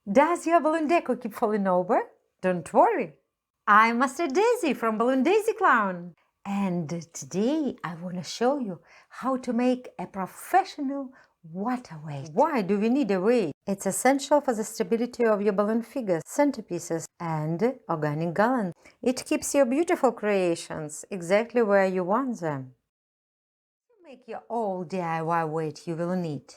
Does your balloon deco keep falling over? Don't worry. I'm Master Daisy from Balloon Daisy Clown. And today I want to show you how to make a professional water weight. Why do we need a weight? It's essential for the stability of your balloon figures, centerpieces, and organic garlands. It keeps your beautiful creations exactly where you want them. To make your old DIY weight, you will need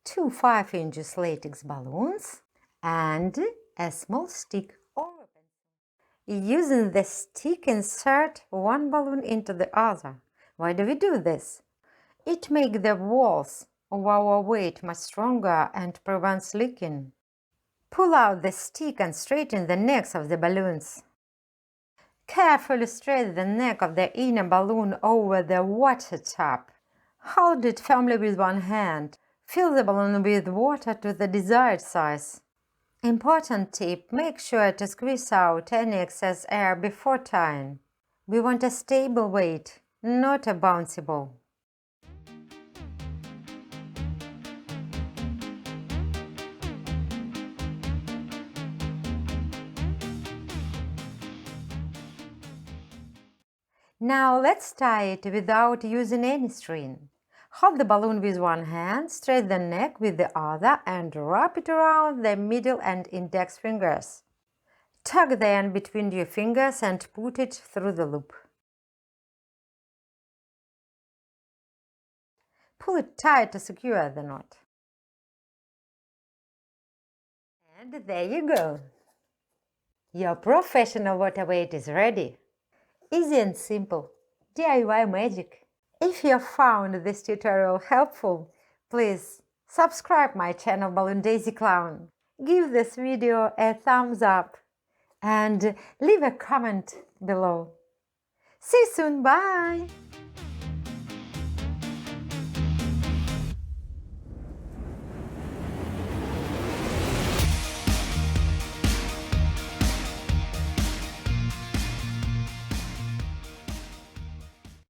2 5-inch latex balloons and a small stick or a pencil. Using the stick, insert one balloon into the other. Why do we do this? It makes the walls of our weight much stronger and prevents leaking. Pull out the stick and straighten the necks of the balloons. Carefully straighten the neck of the inner balloon over the water tap. Hold it firmly with one hand. Fill the balloon with water to the desired size. Important tip: make sure to squeeze out any excess air before tying. We want a stable weight, not a bouncy ball. Now let's tie it without using any string. Hold the balloon with one hand, straighten the neck with the other, and wrap it around the middle and index fingers. Tuck the end between your fingers and put it through the loop. Pull it tight to secure the knot. And there you go. Your professional water weight is ready. Easy and simple. DIY magic. If you found this tutorial helpful, please subscribe my channel Balloon Daisy Clown. Give this video a thumbs up and leave a comment below. See you soon. Bye!